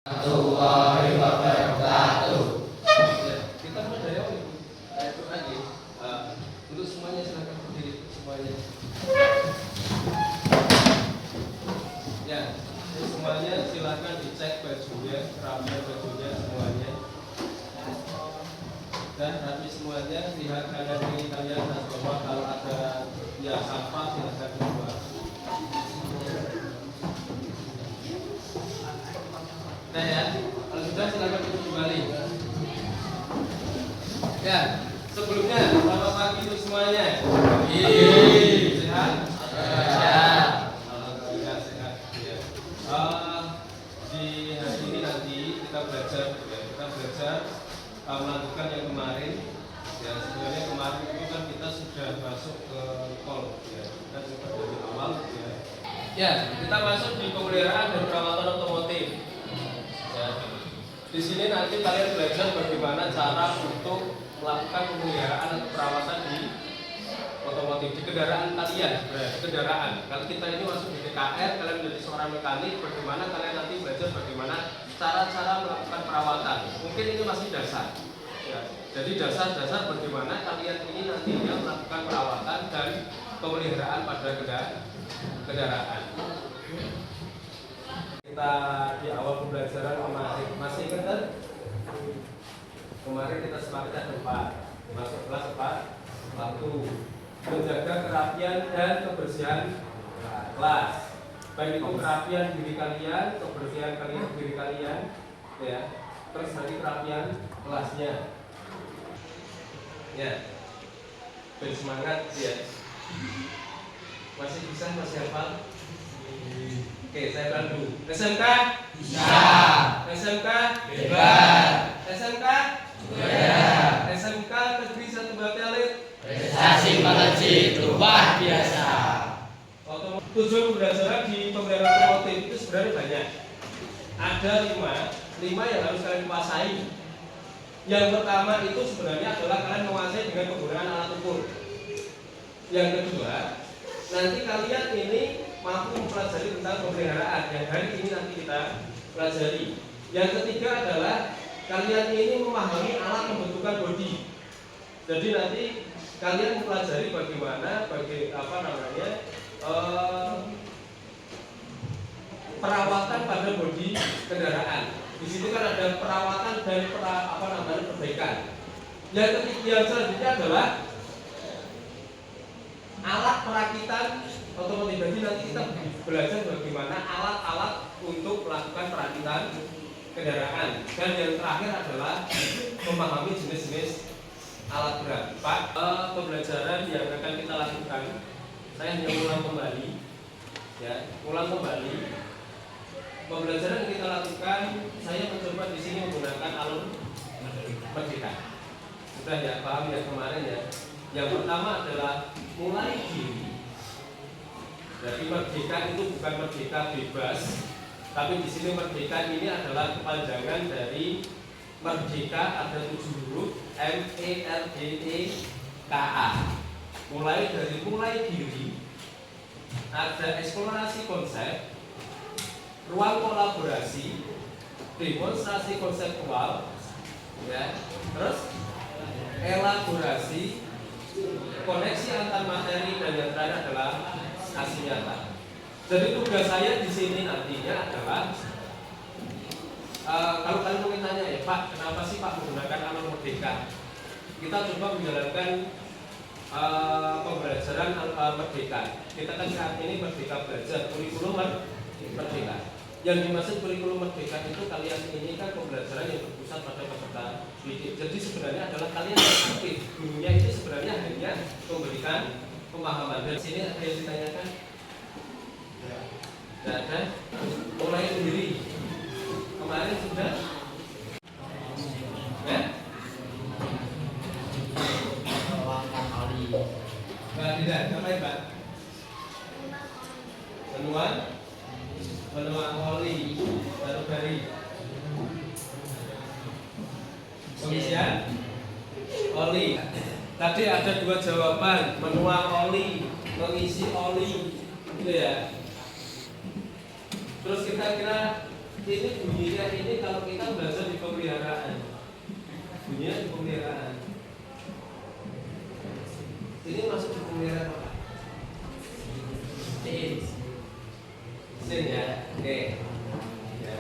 Warahmatullahi wabarakatuh. Ya, kita mulai dari awal Ibu. Itu lagi. Untuk semuanya silakan berdiri semuanya. Ya, semuanya silakan dicek bajunya, kerapian bajunya semuanya. Dan rapi semuanya, lihat kanan kiri kalian dan bawah, kalau ada yang sampah silakan keluar. Nah ya, kalau sudah silakan duduk kembali. Ya, sebelumnya selamat pagi untuk semuanya. Sehat? Sehat. Alhamdulillah sehat. Ya. Di hari ini nanti kita belajar, melakukan yang kemarin. Ya, sebenarnya kemarin itu kan kita sudah masuk ke call, ya. Kita coba dari awal, ya. Ya, kita masuk di pemeliharaan dan perawatan otomotif. Ya. Di sini nanti kalian belajar bagaimana cara untuk melakukan pemeliharaan atau perawatan di otomotif, di kendaraan kalian, kendaraan. Kalau kita ini masuk di TKR, kalian menjadi seorang mekanik, bagaimana kalian nanti belajar bagaimana cara-cara melakukan perawatan. Mungkin ini masih dasar. Ya. Jadi dasar-dasar bagaimana kalian ini nantinya melakukan perawatan dan pemeliharaan pada kendaraan. Kita di awal pembelajaran kemarin masih ingat kan? Kemarin kita sepakat ada 4. Masuk kelas 4. 1. Menjaga kerapian dan kebersihan kelas. Baik itu kerapian diri kalian, kebersihan kalian diri kalian, ya. Terus dari kerapian kelasnya. Ya. Bersemangat ya. Masih bisa, masih hafal? Oke, saya bantu. SMK? Bisa. SMK? Bebas. SMK? Bebas. SMK Negeri 1 Batelit. Prestasi melejit luar biasa. Tujuan pembelajaran di pemeliharaan otomotif itu sebenarnya banyak. Ada 5 yang harus kalian kuasai. Yang pertama itu sebenarnya adalah kalian menguasai dengan penggunaan alat ukur. Yang kedua, nanti kalian ini mampu mempelajari tentang pemeliharaan yang hari ini nanti kita pelajari. Yang ketiga adalah kalian ini memahami alat pembentukan bodi. Jadi nanti kalian mempelajari bagaimana perawatan pada bodi kendaraan. Di situ kan ada perawatan dan perbaikan. Yang selanjutnya adalah alat perakitan otomotif. Jadi nanti kita belajar bagaimana alat-alat untuk melakukan perakitan kendaraan. Dan yang terakhir adalah memahami jenis-jenis alat berat. Pak, pembelajaran yang akan kita lakukan, saya hanya ulang kembali, ya, ulang kembali. Pembelajaran yang kita lakukan, saya mencoba di sini menggunakan alur merdeka. Sudah ya, paham ya kemarin ya. Yang pertama adalah mulai diri. Jadi merdeka itu bukan merdeka bebas, tapi di sini merdeka ini adalah kepanjangan dari merdeka, ada 7 huruf MERDEKA. Mulai dari mulai diri, ada eksplorasi konsep, ruang kolaborasi, demonstrasi konseptual, ya, terus elaborasi, koneksi antar materi, dan yang terakhir adalah hasil nyata. Jadi tugas saya di sini nantinya adalah kalau kalian mungkin tanya ya Pak, kenapa sih Pak menggunakan alur merdeka? Kita coba menjalankan pembelajaran merdeka. Kita kan saat ini merdeka belajar, kurikulum merdeka. Yang dimaksud kurikulum merdeka itu kalian ini kan pembelajaran yang berpusat pada peserta didik. Jadi sebenarnya adalah kalian yang aktif. Gurunya itu sebenarnya hanya memberikan pemahaman. Dan sini ada yang ditanyakan? Tidak ada. Mulai sendiri. Kemarin sudah. Ya? Mbak tidak, ngapain Mbak? Menuang oli, baru-bari. Pengisian oli. Tadi ada 2 jawaban, menuang oli, mengisi oli, gitu ya. Terus kira-kira ini bunyinya ini kalau kita belajar di pemeliharaan. Bunyinya di pemeliharaan. Ini masuk di pemeliharaan apa? Sin ya. Oke. Ya.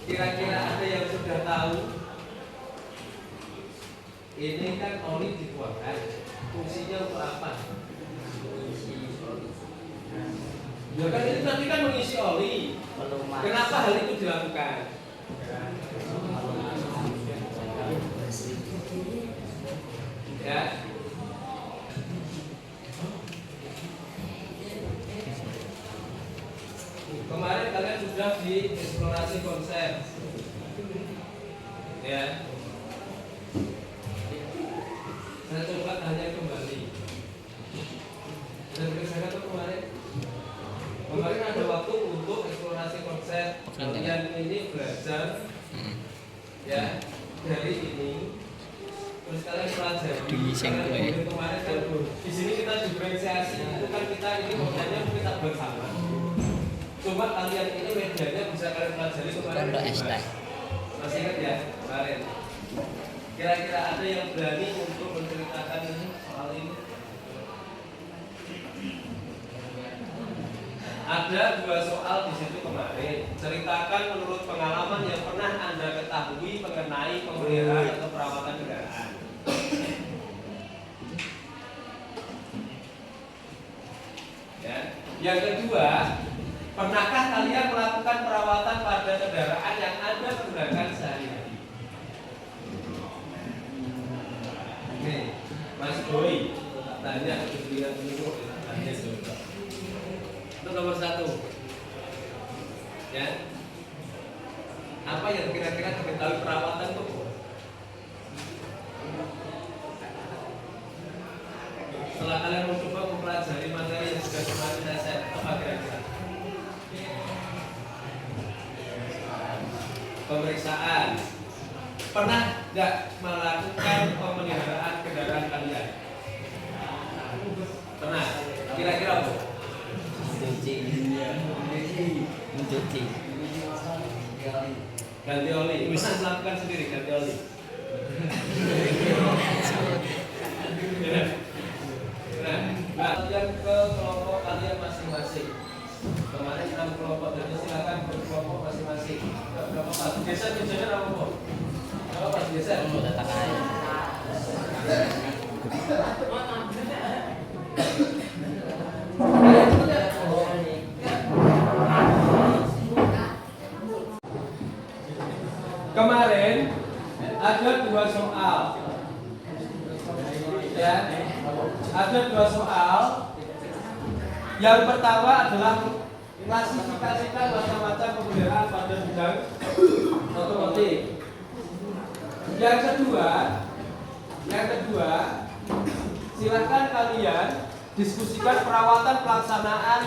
Kira-kira ada yang sudah tahu? Ini kan oli dibuangkan. Fungsinya untuk apa? Ya kan itu nanti kan mengisi oli. Kenapa hal itu dilakukan? Ya. Kemarin kalian sudah di eksplorasi konsep. Ya. Saya coba tanya kembali. Dan kerjakan tuh kemarin. Kemarin ada waktu untuk eksplorasi konsep. Kalian ini belajar ya dari ini. Terus kalian pelajari. Kemarin kan di sini kita diferensiasi itu kan kita ini modalnya kita bersama. Coba kalian ini medianya bisa kalian pelajari kemarin. Masih ingat ya kemarin? Kira-kira ada yang berani untuk menceritakan soal ini? Ada 2 soal di situ kemarin. Ceritakan menurut pengalaman yang pernah Anda ketahui mengenai pemeliharaan atau perawatan kendaraan. Ya. Yang kedua, pernahkah kalian melakukan perawatan pada kendaraan yang Anda gunakan sehari-hari? Nih, Mas Boy, tanya kemudian dulu, tanya dulu. Itu nomor 1. Ya. Apa yang kira-kira diketahui perawatan itu? Setelah kalian mencoba mempelajari materi yang sudah kemarin saya share, apa kira-kira? Pemeriksaan. Pernah nggak melakukan pemeliharaan kendaraan kalian? Pernah. Kira-kira apa? Mencuci. Ganti oli. Pernah melakukan sendiri ganti oli? Nah, kalian ke kelompok kalian masing-masing. Kemarin 6 kelompok, jadi silakan berkelompok masing-masing. Berapa pas? Geser biasanya apa kok? Berapa pas geser? Datang aja. Kemarin ada 2 soal. Ya, ada 2 soal. Yang pertama adalah klasifikasikan macam-macam pemeliharaan pada bidang otomotif. Yang kedua, silakan kalian diskusikan pelaksanaan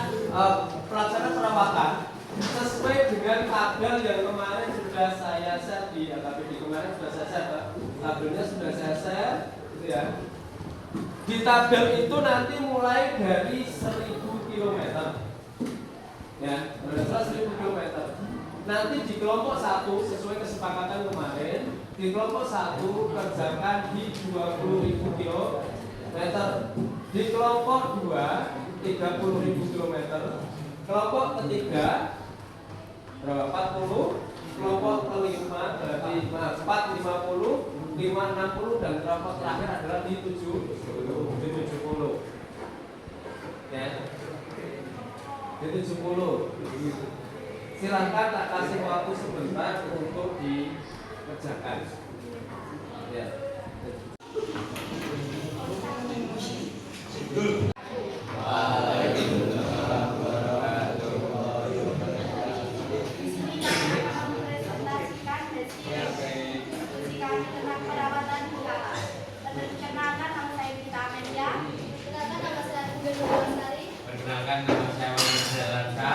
perawatan sesuai dengan tabel yang kemarin sudah saya share di AKPD. Kemarin sudah saya share, tabelnya sudah saya share, gitu ya. Di tabel itu nanti mulai dari 1000 km. Ya, berasal 1000 km. Nanti di kelompok 1 sesuai kesepakatan kemarin, di kelompok 1 kerjakan di 20.000 km. Di kelompok 2 30.000 km. Kelompok ketiga berapa? 40. Kelompok kelima berarti 4 50, 5 60 dan kelompok terakhir adalah di 70. Ya. Di 70. Silakan tak kasih waktu sebentar untuk dikerjakan. Ya. Perkenalkan nama saya Wahyu Dalansa.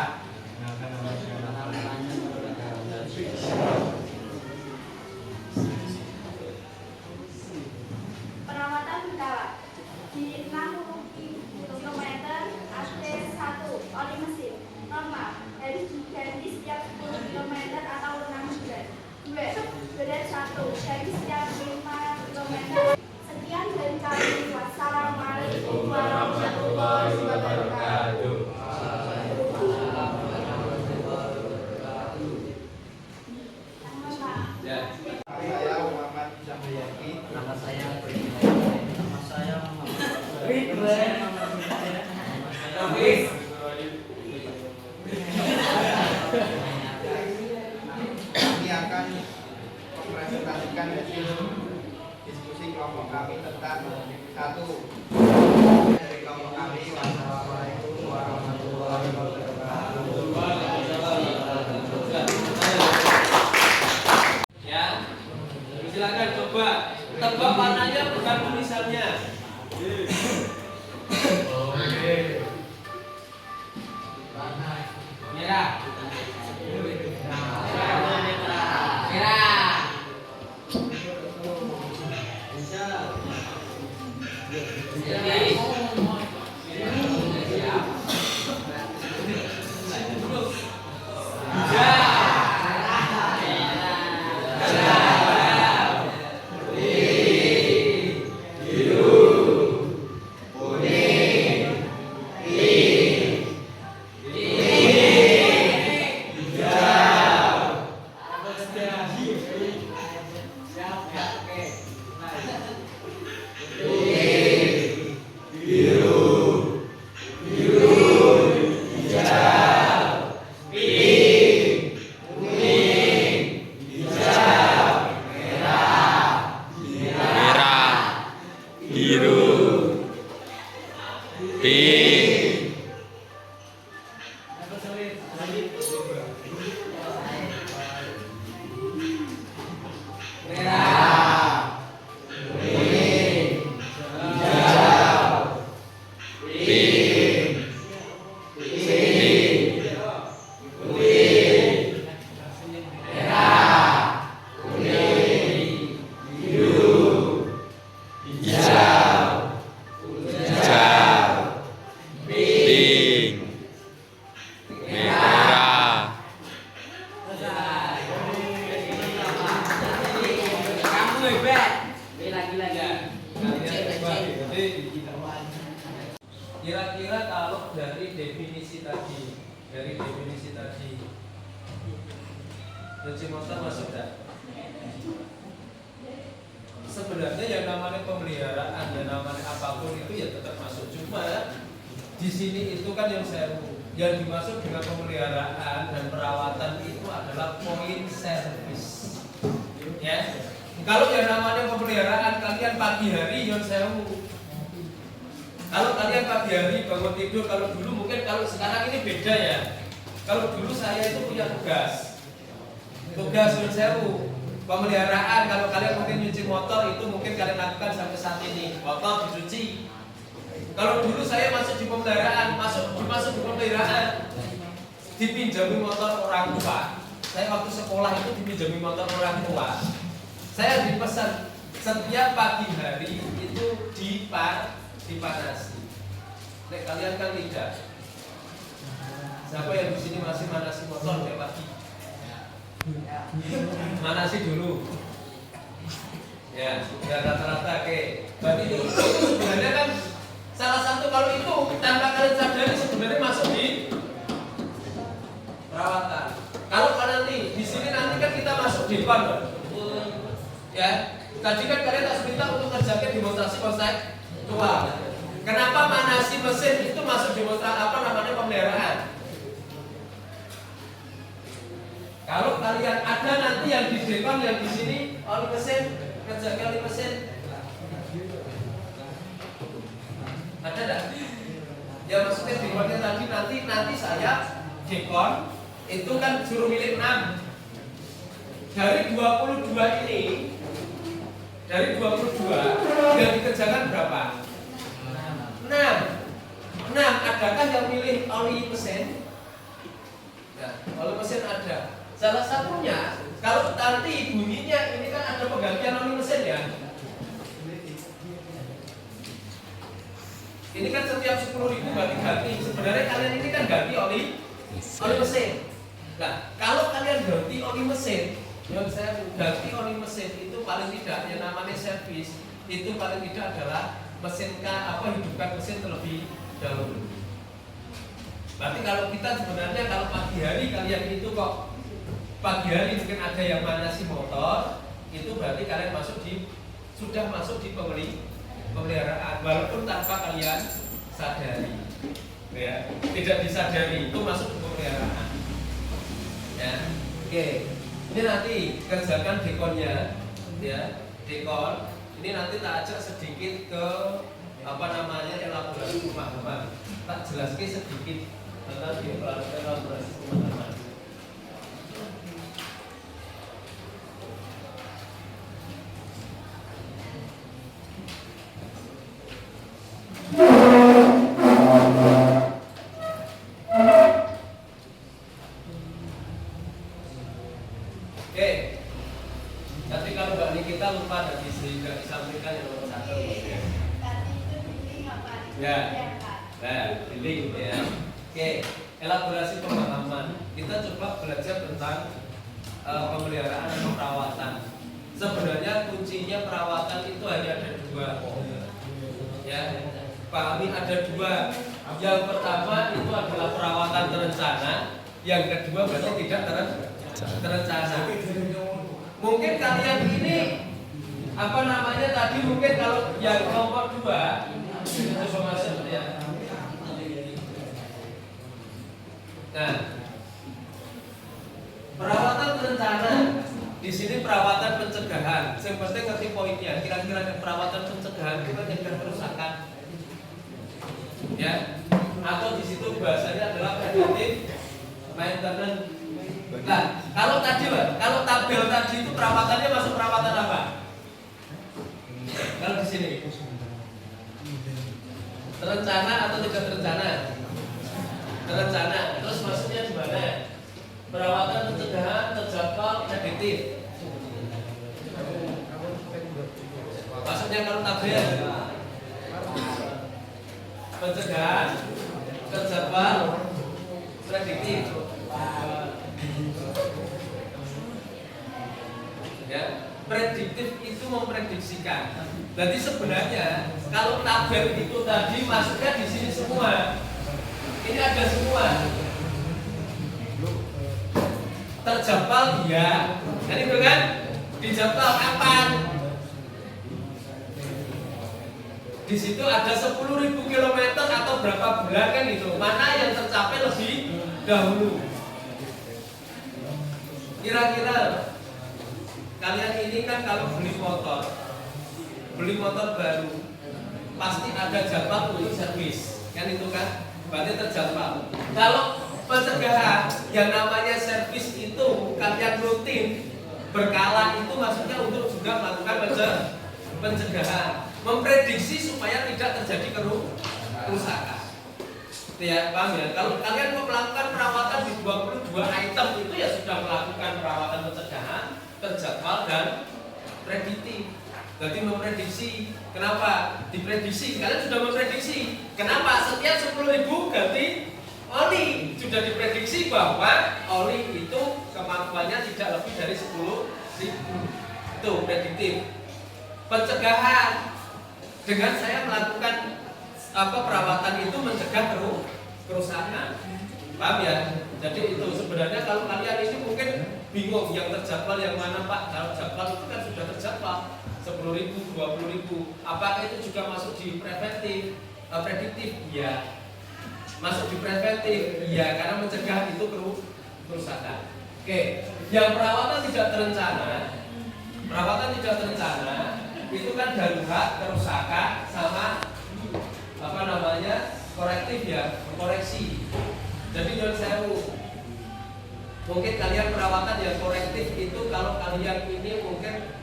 dari setiap 5 kilometer. Sekian dari kami. Wassalamualaikum warahmatullahi wabarakatuh. Ya. Saya Muhammad Syamriyaki. Nama saya Nama saya Hafiz. Kami akan mempresentasikan hasil diskusi kelompok kami tentang satu dari kelompok kami. Wassalamualaikum warahmatullahi wabarakatuh. Ya. Silakan coba tebak warnanya bukan tulisannya. Oke. Merah. Merah. Kira-kira kalau dari definisi tadi, cuci motor masuk tidak? Sebenarnya yang namanya pemeliharaan, yang namanya apapun itu ya tetap masuk. Cuma di sini itu kan yang dimaksud dengan pemeliharaan dan perawatan itu adalah point service. Ya, kalau yang namanya pemeliharaan kalian pagi hari yang sewu. Kalau kalian pagi hari bangun tidur, kalau dulu mungkin, kalau sekarang ini beda ya. Kalau dulu saya itu punya tugas yang sewu. Pemeliharaan, kalau kalian mungkin nyuci motor itu mungkin kalian lakukan sampai saat ini. Motor dicuci. Kalau dulu saya masuk di pemeliharaan, masuk di pemeliharaan, dipinjami motor orang tua. Saya waktu sekolah itu dipinjami motor orang tua. Saya dipesan setiap pagi hari itu dipanasi. Nek kalian kan tidak. Siapa yang di sini masih manasi motor tiap pagi? Manasi dulu. Ya, rata-rata ke. Berarti itu sebenarnya kan salah satu, kalau itu tanpa kalian sadari sebenarnya masuk di perawatan. Kalau nanti di sini nanti kan kita masuk depan, kan? Ya, tadi kan kalian tak minta untuk kerjakan demonstrasi konseptual. Kenapa manasi mesin itu masuk demonstrasi pemeliharaan? Kalau kalian ada nanti yang di depan, yang di sini oli mesin, kerjakan oli mesin. Ada enggak? Ya maksudnya dekonnya tadi nanti saya dekon itu kan suruh milih 6. Dari 22 ini, dari 22 yang dikerjakan berapa? 6. Adakah yang milih oli mesin? Nah, oli mesin ada. Salah satunya, kalau nanti bunyinya ini kan ada penggantian oli mesin ya. Ini kan setiap 10.000 ganti. Sebenarnya kalian ini kan ganti oli mesin. Nah, kalau kalian ganti oli mesin, Yang saya ganti oli mesin itu paling tidak yang namanya servis itu paling tidak adalah hidupkan mesin terlebih dahulu. Berarti kalau kita sebenarnya kalau pagi hari kalian itu kok pagi hari mungkin ada yang manasi motor, itu berarti kalian sudah masuk di pemeliharaan walaupun tanpa kalian sadari. Ya, tidak disadari itu masuk di pemeliharaan. Ya. Oke. Ini nanti kerjakan dekornya, ya, dekor. Ini nanti tak ajak sedikit ke elaborasi pemahaman. Tak jelaskan sedikit tentang elaborasi pemahaman. Nanti kalau Mbak Nikita lupa dan disampaikan yang nomor 1. Tadi itu dinding apa? Ya. Nah, dinding ya. Oke, elaborasi pemahaman. Kita coba belajar tentang pemeliharaan atau perawatan. Sebenarnya kuncinya perawatan itu hanya ada 2. Ya, pahami ada 2. Yang pertama itu adalah perawatan terencana. Yang kedua berarti tidak terencana. Mungkin kalian ini tadi mungkin kalau yang nomor 2 ya. Nah, perawatan terencana di sini perawatan pencegahan. Yang penting ngerti poinnya. Kira-kira perawatan pencegahan itu mencegah kerusakan, ya. Atau di situ bahasanya adalah preventive maintenance. Nah, kalau tabel tadi itu perawatannya masuk perawatan apa? Kalau di sini terencana atau tidak terencana? Terencana. Terus maksudnya di mana? Perawatan pencegahan, terjadwal, prediktif. Maksudnya kalau tabel pencegahan, terjadwal, prediktif. Ya, prediktif itu memprediksikan. Jadi sebenarnya kalau tabel itu tadi masuknya di sini semua. Ini ada semua. Terjadwal ya. Jadi itu kan dijadwal kapan? Di situ ada 10.000 km atau berapa bulan kan itu. Mana yang tercapai lebih dahulu? Kira-kira kalian ini kan kalau beli motor baru pasti ada jadwal untuk servis, kan itu kan? Berarti terjadwal. Kalau pencegahan yang namanya servis itu kalian rutin berkala itu maksudnya untuk juga melakukan pencegahan, memprediksi supaya tidak terjadi kerusakan. Ya, paham ya? Kalau kalian mau melakukan perawatan di 22 item itu ya sudah melakukan perawatan pencegahan, terjadwal dan prediktif. Jadi memprediksi. Kenapa? Diprediksi. Kalian sudah memprediksi. Kenapa? Setiap 10.000 ganti oli. Sudah diprediksi bahwa oli itu kemampuannya tidak lebih dari 10.000. Itu prediktif. Pencegahan. Dengan saya melakukan perawatan itu mencegah kerusakan. Paham ya? Jadi itu sebenarnya kalau kalian ini mungkin bingung yang terjadwal yang mana Pak? Kalau jadwal itu kan sudah terjadwal 10.000, 20.000. Apakah itu juga masuk di preventif, prediktif? Ya. Masuk di preventif? Ya, karena mencegah itu kerusakan. Oke. Yang perawatan tidak terencana itu kan darurat, kerusakan sama korektif ya, koreksi. Jadi jangan sewu. Mungkin kalian perawatan yang korektif itu kalau kalian ini mungkin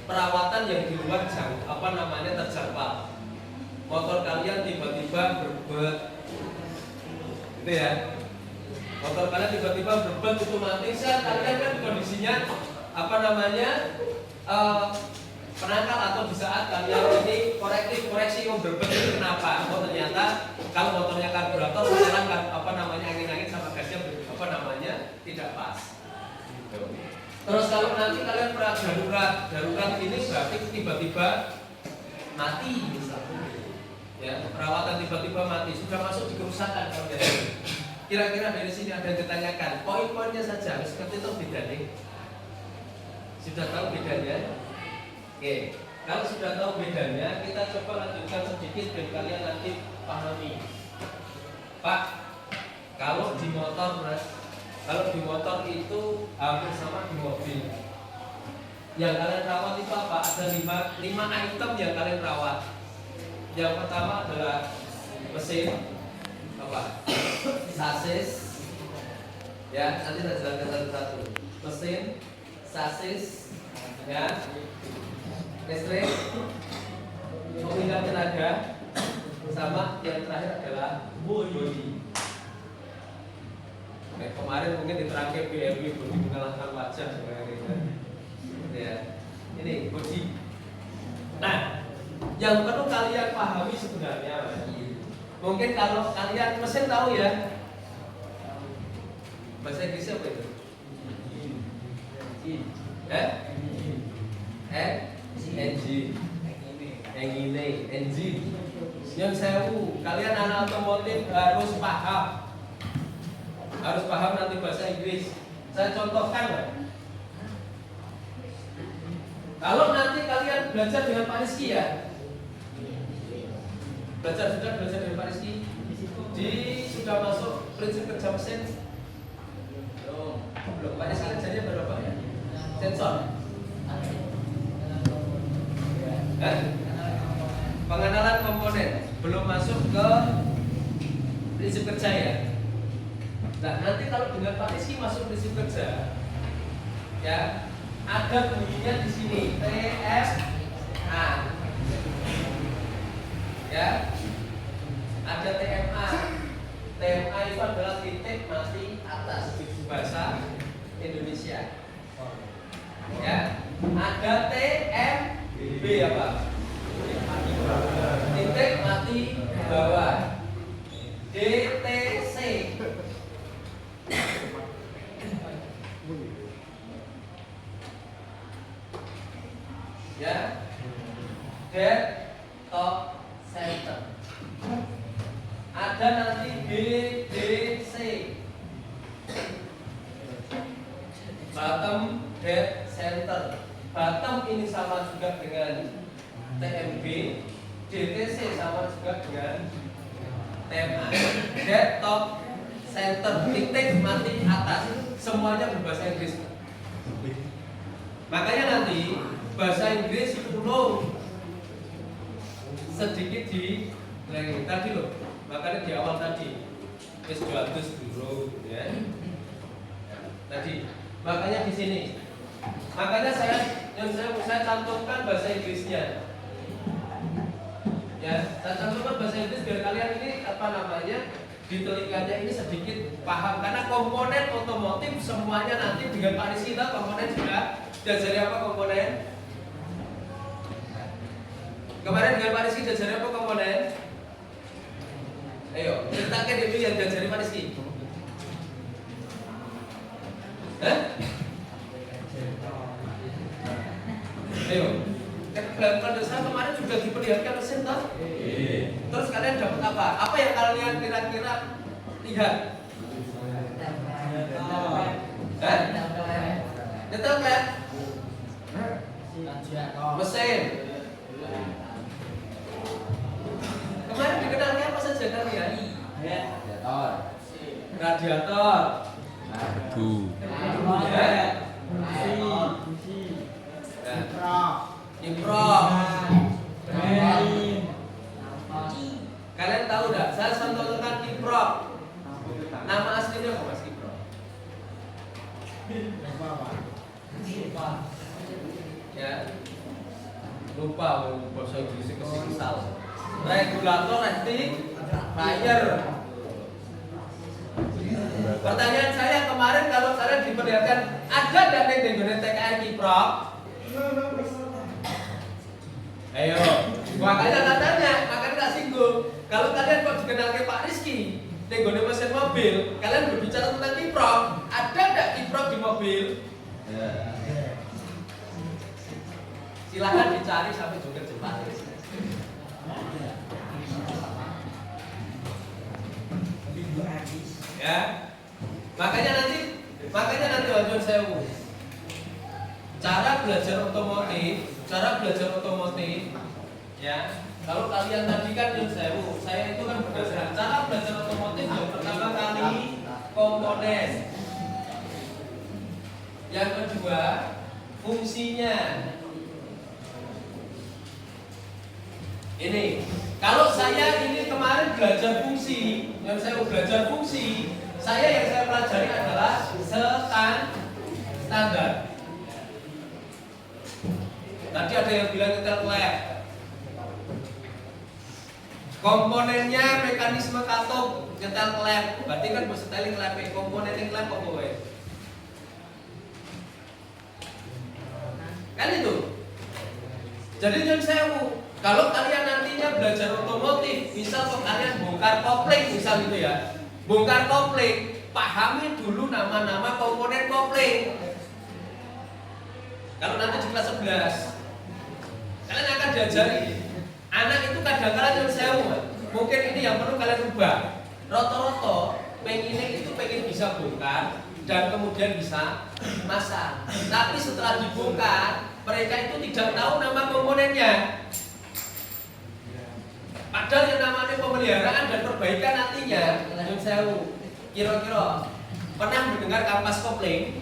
perawatan yang di luar jam terjadwal. Motor kalian tiba-tiba berbet, gitu ya. Motor kalian tiba-tiba berbet itu mati. Kalian kan kondisinya penangkal atau di saat kalian ini koreksi berbet itu kenapa? Oh ternyata kalau motornya karburator sekarang angin-angin sama gasnya tidak pas. Gitu. Terus kalau nanti kalian darurat ini berarti tiba-tiba mati misalnya. Ya, perawatan tiba-tiba mati, sudah masuk di kerusakan kalau gitu. Kira-kira dari sini ada yang ditanyakan, poin-poinnya saja, seperti itu bedanya. Sudah tahu bedanya? Oke, kalau sudah tahu bedanya, kita coba lanjutkan sedikit biar kalian nanti pahami. Pak, kalau di motor Mas, kalau di motor itu hampir sama di mobil. Yang kalian rawat itu apa? Ada 5 item yang kalian rawat. Yang pertama adalah mesin, apa? Sasis. Ya, nanti saya jelaskan satu-satu. Mesin, sasis, ya, listrik, penghingar tenaga, sama yang terakhir adalah body. Kemarin mungkin diterangkan BMW body mengalahkan wajah sebenarnya. Ya, ini body. Nah, yang perlu kalian pahami sebenarnya, mungkin kalau kalian mesin tahu ya, bahasa Inggrisnya apa itu? Engine. Yang sewu, kalian anak otomotif harus paham nanti bahasa Inggris. Saya contohkan ya. Kalau nanti kalian belajar dengan Pak Rizky ya, belajar dengan Pak Rizky, sudah masuk prinsip kerja mesin. Belum, Pak Rizky kerjanya berapa ya? Sensor. Pengenalan komponen belum masuk ke prinsip kerja ya. Nah, nanti kalau dengan Pak Rizky masuk prinsip kerja, ya ada bunyinya di sini TMA, ya ada TMA. TMA itu adalah titik mati atas bahasa Indonesia. Ya, ada TMB apa? Titik mati bawah. DTC. Ya, dead top center. Ada nanti BDC, bottom dead center. Bottom ini sama juga dengan TMB, DTC sama juga dengan TMA. Dead top center, titik mati atas, semuanya berbahasa Inggris. Makanya nanti bahasa Inggris itu sedikit di tadi loh, makanya di awal tadi S200 dulu ya. Tadi makanya di sini, makanya saya cantumkan bahasa Inggrisnya ya. Saya cantumkan bahasa Inggris biar kalian ini apa namanya, di telinganya ini sedikit paham, karena komponen otomotif semuanya nanti dengan Pak Rizky kita komponen juga diajari apa komponen. Kemarin dengan Pak Rizky diajari apa komponen? Ayo, ceritakan itu yang diajari Pak Rizky. Ayo, pada saat kemarin juga diperlihatkan mesin toh? Terus kalian dapat apa? Apa yang kalian kira-kira lihat? Betul kan? Mesin. Kemarin dikenalnya apa saja kalian? Radiator. Improv. Kalian tahu enggak? Saya contohkan improv. Nama aslinya apa Mas Improv? Ya. Lupa bahasa Inggrisnya kesal. Regulator rectifier. Pertanyaan saya kemarin, kalau kalian diperlihatkan ada dan dengan TKR Kiprop? Ayo, makanya tak singgung. Kalau kalian kok dikenalkan Pak Rizky tenggone mesin mobil, kalian berbicara tentang Kiprop, ada enggak Kiprop di mobil? Silahkan dicari sampai Joker Jepang. Ya, makanya nanti Wajon Sewu. Cara belajar otomotif, ya. Kalau kalian tadi kan Wajon Sewu, saya itu kan berdasarkan cara belajar otomotif yang pertama kali komponen, yang kedua fungsinya. Ini, kalau saya ini kemarin belajar fungsi, yang saya belajar fungsi, yang saya pelajari adalah standar. Tadi ada yang bilang nyetel lab. Komponennya mekanisme katup nyetel lab, berarti kan seteling lab, komponen yang lab apa wae? Kan itu. Jadi yang sewu. Kalau kalian nantinya belajar otomotif, misal kalian bongkar kopling, misal itu ya, bongkar kopling, pahami dulu nama-nama komponen kopling. Kalau nanti di kelas 11, kalian akan diajari. Anak itu kadang-kadang yang sewu, mungkin ini yang perlu kalian ubah. Roto-roto, pengen bisa bongkar dan kemudian bisa masang. Tapi setelah dibongkar, mereka itu tidak tahu nama komponennya. Padahal yang namanya pemeliharaan dan perbaikan nantinya, yang sewu. Kira-kira pernah mendengar kampas kopling?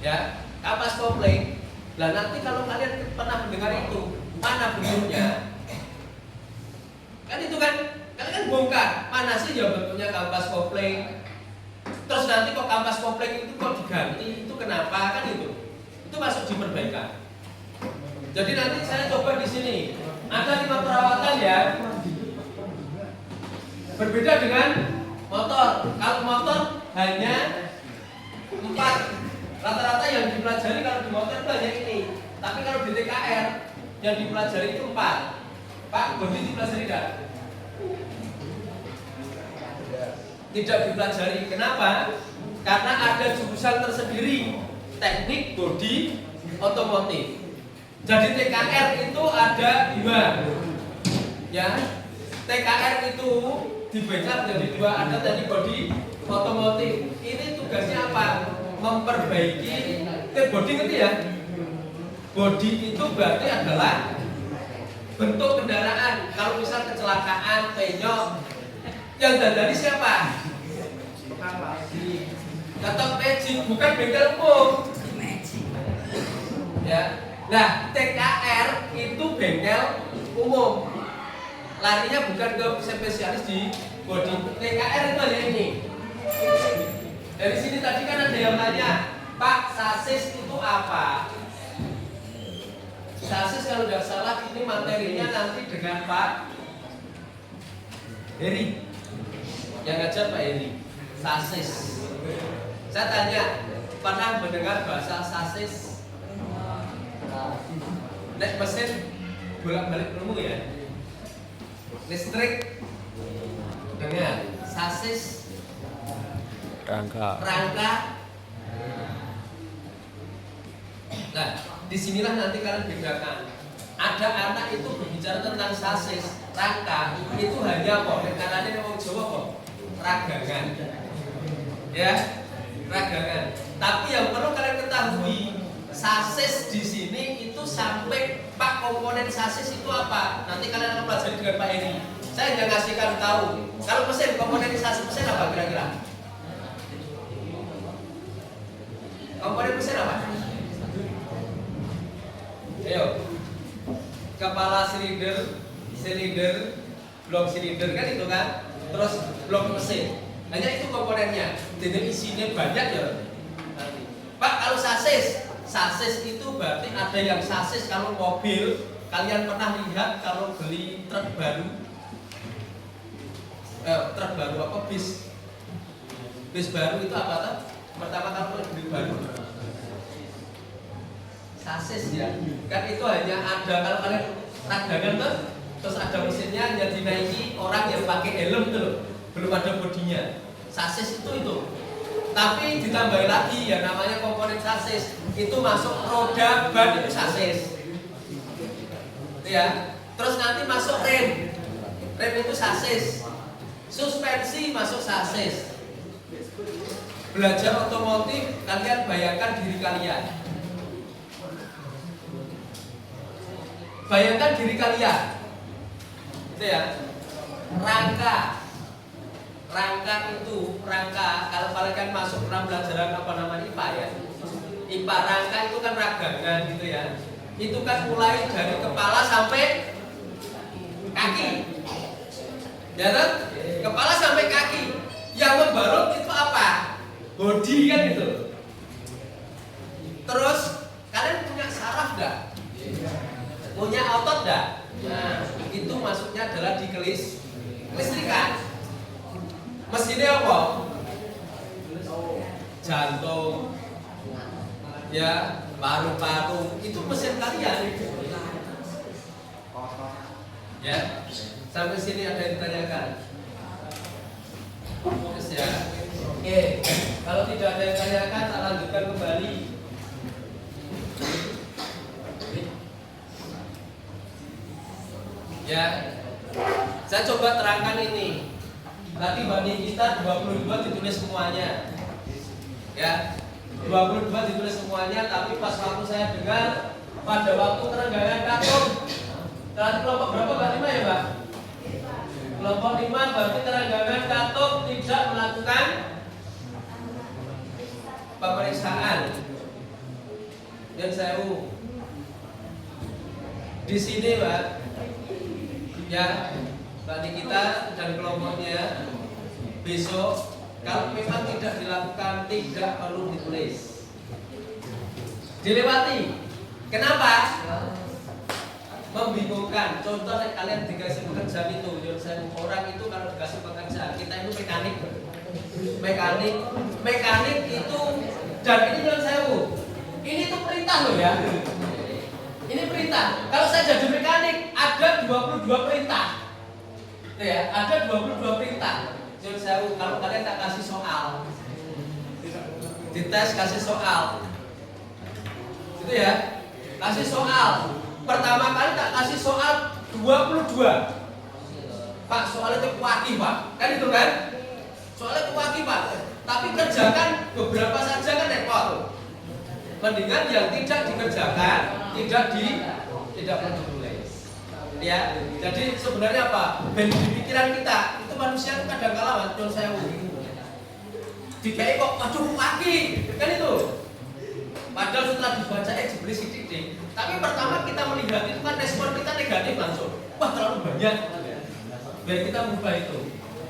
Ya, kampas kopling. Nah nanti kalau kalian pernah mendengar itu, mana bentuknya? Kan itu kan, kalian kan bongkar. Mana sih ya bentuknya kampas kopling? Terus nanti kok kampas kopling itu kok diganti? Itu kenapa? Kan itu masuk di perbaikan. Jadi nanti saya coba di sini. Ada 5 perawatan ya. Berbeda dengan motor. Kalau motor hanya 4. Rata-rata yang dipelajari kalau di motor itu hanya ini. Tapi kalau di TKR yang dipelajari itu 4. Pak, bodi dipelajari enggak? Tidak dipelajari. Kenapa? Karena ada jurusan tersendiri, teknik bodi otomotif. Jadi TKR itu ada 2. Ya. TKR itu dibagi menjadi 2, ada teknik bodi otomotif. Ini tugasnya apa? Memperbaiki bodi, ngerti ya? Bodi itu berarti adalah bentuk kendaraan. Kalau misal kecelakaan, penyok, yang dandani siapa? Tetap magic, bukan bengkel umum. Ya. Nah, TKR itu bengkel umum. Larinya bukan ke spesialis di bodi. TKR itu hanya ini. Dari sini tadi kan ada yang tanya, Pak, sasis itu apa? Sasis kalau tidak salah ini materinya nanti dengan Pak Heri. Yang ngajar Pak Heri. Sasis. Saya tanya, pernah mendengar bahasa sasis? Nek mesin bolak-balik ilmu ya. Listrik dengan sasis, rangka. Nah, disinilah nanti kalian bedakan. Ada anak itu berbicara tentang sasis, rangka itu hanya kok. Karena orang Jawa kok ragangan, ya ragangan. Tapi yang perlu kalian ketahui, sasis di sini itu sampai Pak komponen sasis itu apa? Nanti kalian akan pelajari dengan Pak Edi. Saya nggak ngasihkan tahu. Kalau mesin komponen sasis mesin apa kira-kira? Komponen mesin apa? Ayo. Kepala silinder, blok silinder kan itu kan? Terus blok mesin. Hanya itu komponennya. Jadi isinya banyak ya. Nanti. Pak, kalau sasis itu berarti ada yang sasis kalau mobil. Kalian pernah lihat kalau beli truk baru? Truk baru apa bis? Bis baru itu apa tuh? Pertama kali beli baru. Sasis ya. Kan itu hanya ada kalau kalian ragangan tuh, terus ada mesinnya yang dinaiki orang yang pakai helm tuh, belum ada bodinya. Sasis itu. Tapi ditambah lagi ya namanya komponen sasis. Itu masuk roda, ban itu sasis. Itu ya. Terus nanti masuk rem. Rem itu sasis. Suspensi masuk sasis. Belajar otomotif, kalian bayangkan diri kalian. Bayangkan diri kalian. Itu ya. Rangka kalau kalian masuk dalam pelajaran apa namanya IPA ya. IPA rangka itu kan ragangan gitu ya. Itu kan mulai dari kepala sampai kaki. Ya kan? Kepala sampai kaki. Yang membalut itu apa? Body kan itu. Terus kalian punya saraf enggak? Punya otot enggak? Nah, itu masuknya adalah di kelistrikan. Mesinnya apa? Jantung, ya, paru-paru, itu mesin kalian. Ya, sampai sini ada yang ditanyakan? Terus ya, oke. Kalau tidak ada yang ditanyakan, tak lanjutkan kembali. Ya, saya coba terangkan ini. Tadi banding kita 22 ditulis semuanya. Ya, 22 ditulis semuanya, tapi pas waktu saya dengar pada waktu kerenggangan katup, tadi kelompok berapa Mbak? 5 ya Mbak? Kelompok 5 berarti kerenggangan katup tidak melakukan pemeriksaan. Dan saya di sini Mbak, ya. Tadi kita dan kelompoknya besok kalau memang tidak dilakukan tidak perlu ditulis, dilewati. Kenapa? Membingungkan. Contoh kalian dikasih pekerjaan itu, orang itu kalau dikasih pekerjaan, kita itu mekanik itu, dan ini yang saya ini tuh perintah loh ya. Ini perintah. Kalau saya jadi mekanik ada 22 perintah. Ya, ada 22 perintah. Jadi kalau kalian tak kasih soal, dites kasih soal, itu ya, kasih soal. Pertama kali tak kasih soal 22. Pak, soalnya itu kuaki Pak, kan itu kan? Soalnya kuaki Pak. Tapi kerjakan beberapa saja kan repot. Mendingan yang tidak dikerjakan, tidak perlu tulis. Ya, jadi sebenarnya apa? Ben di pikiran kita itu manusia kadang kala macam saya dikai kok aduh kaki kan itu. Padahal setelah dibaca dibeli sidik. Tapi pertama kita melihat itu kan respon kita negatif langsung. Wah terlalu banyak. Biar kita ubah itu.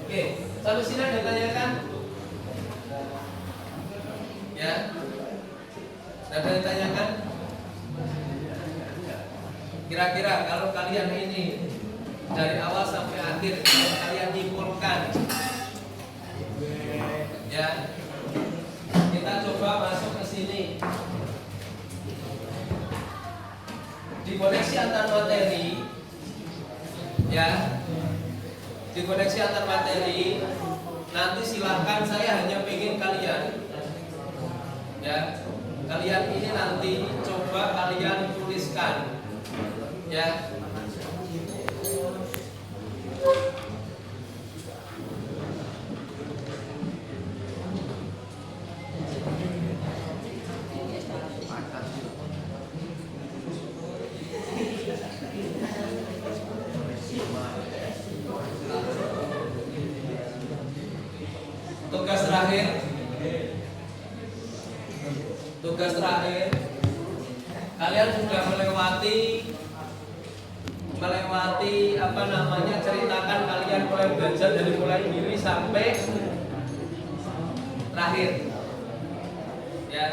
Oke, sampai sini ada tanyakan? Ya, ada yang tanyakan? Kira-kira kalau kalian ini dari awal sampai akhir kalian nyimpulkan, ya, kita coba masuk ke sini. Dikoneksi antar materi, ya, dikoneksi antar materi. Nanti silahkan, saya hanya pengen kalian, ya, kalian ini nanti coba kalian tuliskan. Ya. Tugas terakhir, kalian sudah melewati apa namanya, ceritakan kalian mulai belajar dari mulai diri sampai terakhir. Ya,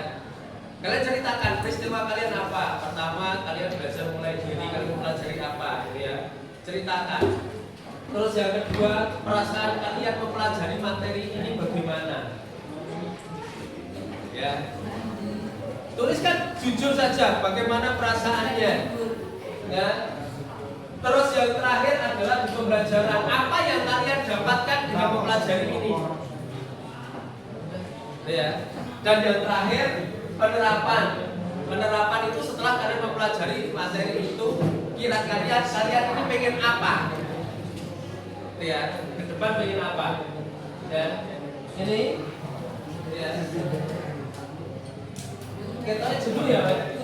kalian ceritakan peristiwa kalian apa. Pertama kalian belajar mulai diri, kalian mempelajari apa, ya, ceritakan. Terus yang kedua, perasaan kalian mempelajari materi ini bagaimana. Ya, tuliskan jujur saja bagaimana perasaannya. Ya. Terus yang terakhir adalah di pembelajaran, apa yang kalian dapatkan dengan mempelajari ini. Ya. Dan yang terakhir penerapan. Penerapan itu setelah kalian mempelajari materi itu, kira-kira kalian ini pengen apa? Ya, ke depan pengen apa? Ya. Ini ya. Kita lihat dulu ya, Pak.